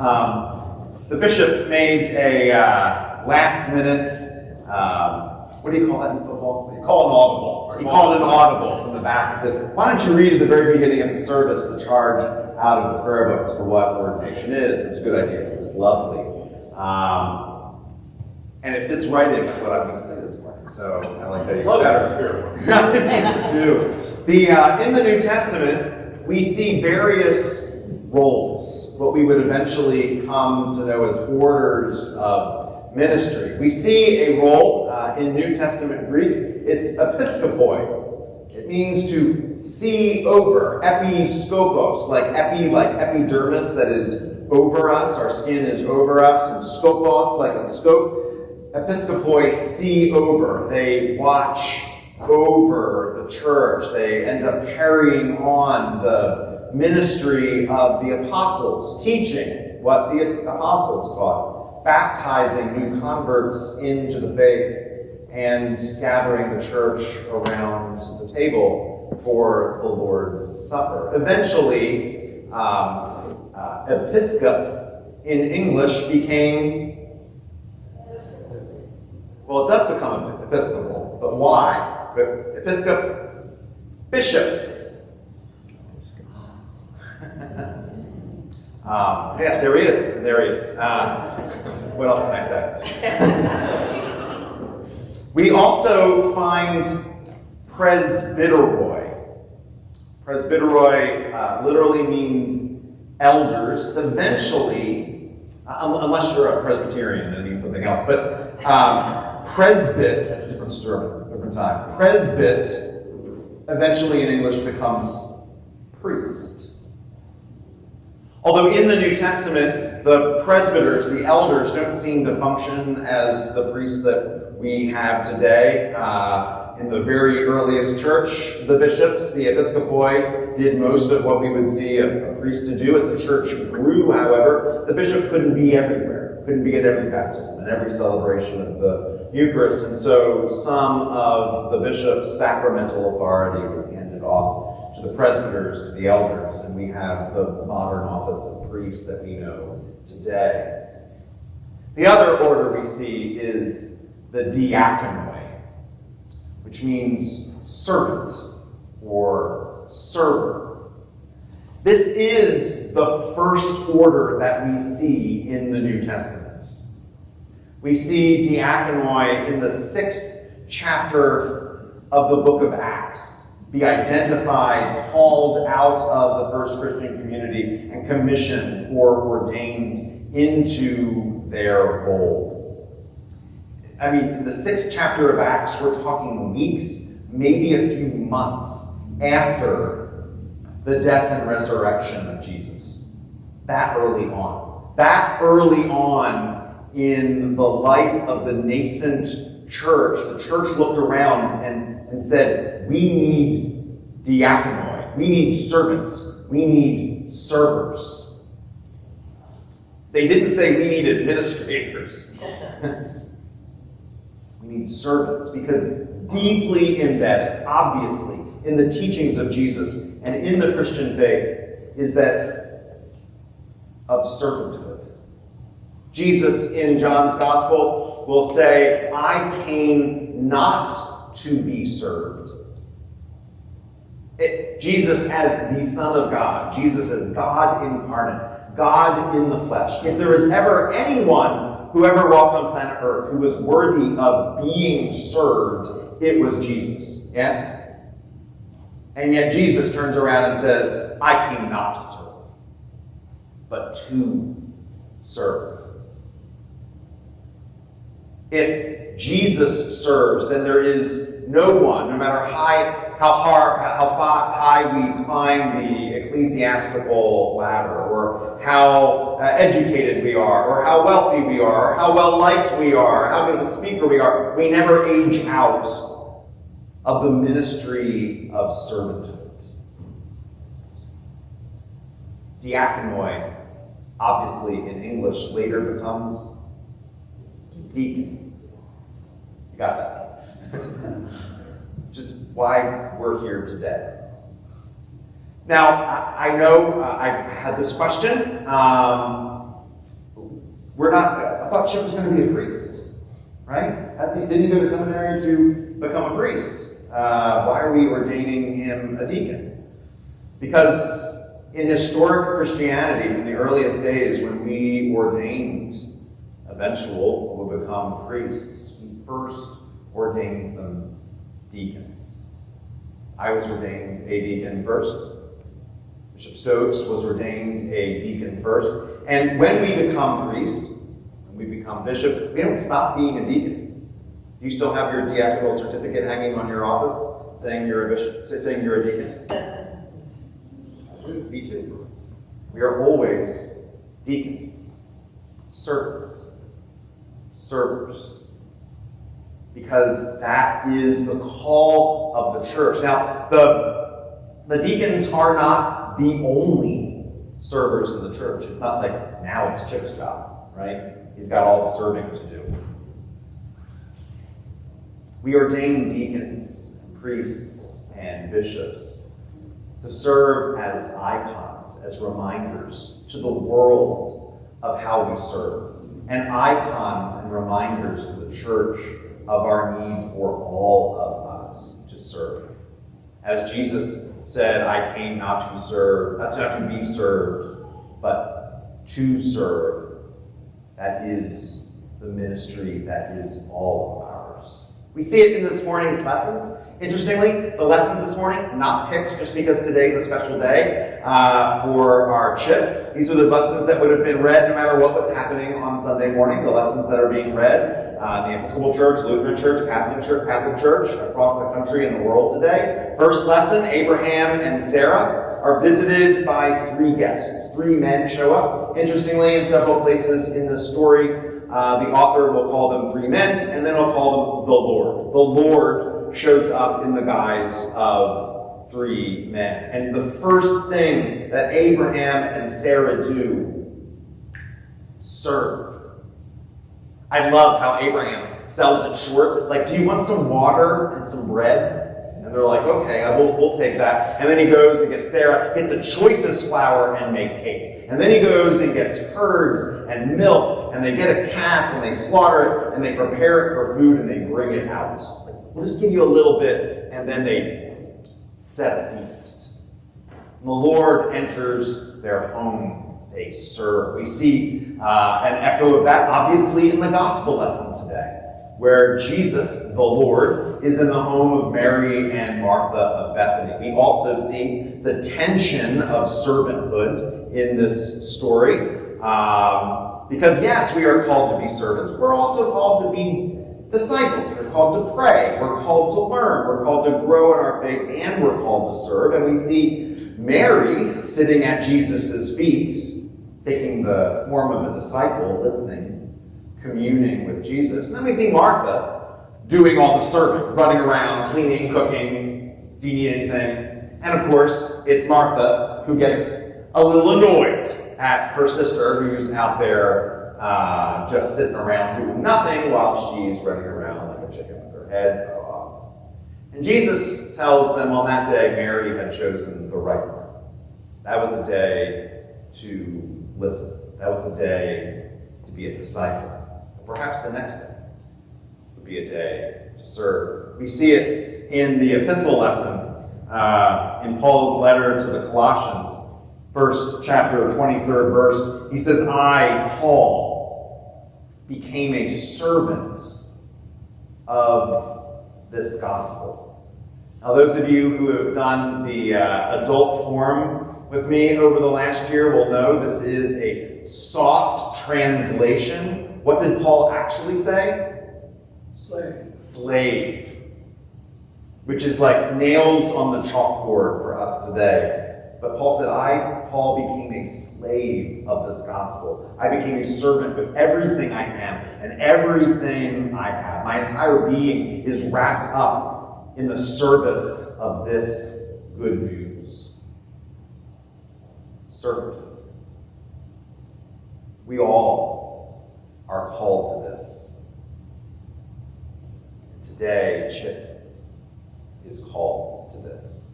The bishop made a last-minute, what do you call that in football? You call an audible. He called an audible from the back and said, why don't you read at the very beginning of the service the charge out of the prayer book as to what ordination is? It was a good idea. It was lovely. And it fits right in with what I'm going to say this morning. So I like that even better. In the New Testament, we see various roles, what we would eventually come to know as orders of ministry. We see a role in New Testament Greek. It's episkopoi. It means to see over. Episkopos, like epidermis that is over us. Our skin is over us. And skopos, like a scope. Episkopoi see over. They watch over the church. They end up carrying on the ministry of the apostles, teaching what the apostles taught, baptizing new converts into the faith, and gathering the church around the table for the Lord's Supper. Eventually, episcop in English became, well, it does become episcopal, but why? Episcop, bishop. Yes, there he is. There he is. What else can I say? We also find presbyteroi. Presbyteroi literally means elders. Eventually, unless you're a Presbyterian, it means something else. But presbyt, that's a different story, different time. Presbyt eventually in English becomes priest. Although in the New Testament, the presbyters, the elders, don't seem to function as the priests that we have today. In the very earliest church, the bishops, the episkopoi, did most of what we would see a priest to do. As the church grew, however, the bishop couldn't be everywhere, couldn't be at every baptism and every celebration of the Eucharist. And so some of the bishop's sacramental authority was handed off to the presbyters, to the elders, and we have the modern office of priest that we know today. The other order we see is the diaconoi, which means servant or server. This is the first order that we see in the New Testament. We see diaconoi in the 6th chapter of the book of Acts. Be identified, called out of the first Christian community, and commissioned or ordained into their role. I mean, in the 6th chapter of Acts, we're talking weeks, maybe a few months after the death and resurrection of Jesus. That early on. That early on in the life of the nascent church, the church looked around and said, we need diaconoi. We need servants. We need servers. They didn't say we need administrators. We need servants, because deeply embedded, obviously, in the teachings of Jesus and in the Christian faith is that of servanthood. Jesus in John's Gospel will say, I came not to be served. Jesus as the Son of God, Jesus as God incarnate, God in the flesh. If there is ever anyone who ever walked on planet Earth who was worthy of being served, it was Jesus. Yes? And yet Jesus turns around and says, I came not to serve, but to serve. If Jesus serves, then there is no one, no matter how high we climb the ecclesiastical ladder, or how educated we are, or how wealthy we are, or how well liked we are, or how good of a speaker we are, we never age out of the ministry of servanthood. Diaconoi, obviously in English, later becomes deacon. You got that? Which is why we're here today. Now, I know I've had this question. I thought Chip was going to be a priest, right? Didn't he go to seminary to become a priest? Why are we ordaining him a deacon? Because in historic Christianity, from the earliest days when we ordained eventual would become priests, we first ordained them deacons. I was ordained a deacon first. Bishop Stokes was ordained a deacon first. And when we become priest, when we become bishop, we don't stop being a deacon. Do you still have your diaconal certificate hanging on your office saying you're a bishop, saying you're a deacon? Me too. We are always deacons, servants, servers, because that is the call of the church. Now, the deacons are not the only servers in the church. It's not like now it's Chip's job, right? He's got all the serving to do. We ordain deacons, and priests, and bishops to serve as icons, as reminders to the world of how we serve, and icons and reminders to the church of our need for all of us to serve. As Jesus said, I came not to serve, not to be served, but to serve. That is the ministry that is all of ours. We see it in this morning's lessons. Interestingly, the lessons this morning, not picked just because today's a special day for our Chip. These are the lessons that would have been read no matter what was happening on Sunday morning, the lessons that are being read in the Episcopal Church, Lutheran Church, Catholic Church, across the country and the world today. First lesson, Abraham and Sarah are visited by three guests. Three men show up. Interestingly, in several places in the story, the author will call them three men, and then he'll call them the Lord. The Lord shows up in the guise of three men. And the first thing that Abraham and Sarah do, serve. I love how Abraham sells it short. Like, do you want some water and some bread? And they're like, okay, we'll take that. And then he goes and gets Sarah, get the choicest flour and make cake. And then he goes and gets curds and milk, and they get a calf and they slaughter it and they prepare it for food and they bring it out. Like, we'll just give you a little bit, and then they set a feast. And the Lord enters their home. They serve. We see an echo of that, obviously, in the gospel lesson today, where Jesus, the Lord, is in the home of Mary and Martha of Bethany. We also see the tension of servanthood in this story. Because, yes, we are called to be servants. We're also called to be disciples. We're called to pray. We're called to learn. We're called to grow in our faith, and we're called to serve. And we see Mary sitting at Jesus' feet, taking the form of a disciple, listening, communing with Jesus. And then we see Martha doing all the serving, running around, cleaning, cooking. Do you need anything? And of course, it's Martha who gets a little annoyed at her sister who's out there just sitting around doing nothing while she's running around like a chicken with her head off. And Jesus tells them on that day Mary had chosen the right one. That was a day to listen. That was a day to be a disciple. Perhaps the next day would be a day to serve. We see it in the epistle lesson in Paul's letter to the Colossians, first chapter, 23rd verse. He says, I, Paul, became a servant of this gospel. Now, those of you who have done the adult form with me over the last year will know this is a soft translation. What did Paul actually say? Slave. Which is like nails on the chalkboard for us today. But Paul said, I, Paul, became a slave of this gospel. I became a servant with everything I am and everything I have. My entire being is wrapped up in the service of this good news. Servanthood. We all are called to this. Today, Chip is called to this.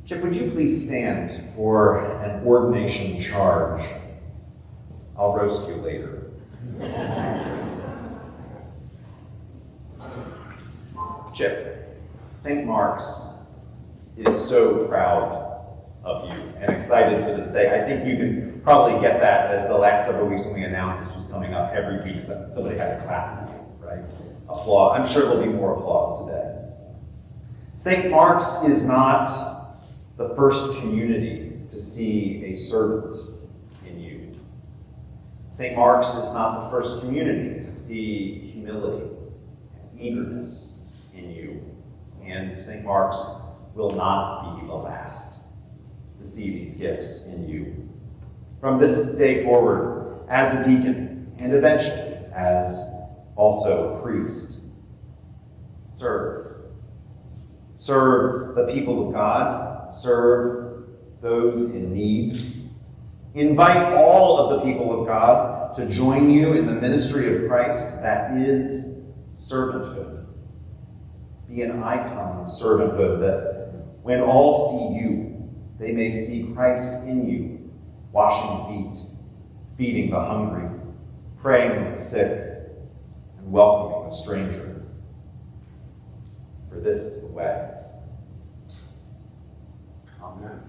Chip, would you please stand for an ordination charge? I'll roast you later. Chip, St. Mark's is so proud of you and excited for this day. I think you can probably get that as the last several weeks when we announced this was coming up. Every week somebody had to clap for you, right? Applause. I'm sure there'll be more applause today. St. Mark's is not the first community to see a servant in you. St. Mark's is not the first community to see humility and eagerness in you. And St. Mark's will not be the last to see these gifts in you. From this day forward, as a deacon, and eventually as also a priest, serve. Serve the people of God. Serve those in need. Invite all of the people of God to join you in the ministry of Christ that is servanthood. Be an icon of servanthood that when all see you, they may see Christ in you, washing feet, feeding the hungry, praying with the sick, and welcoming a stranger. For this is the way. Amen.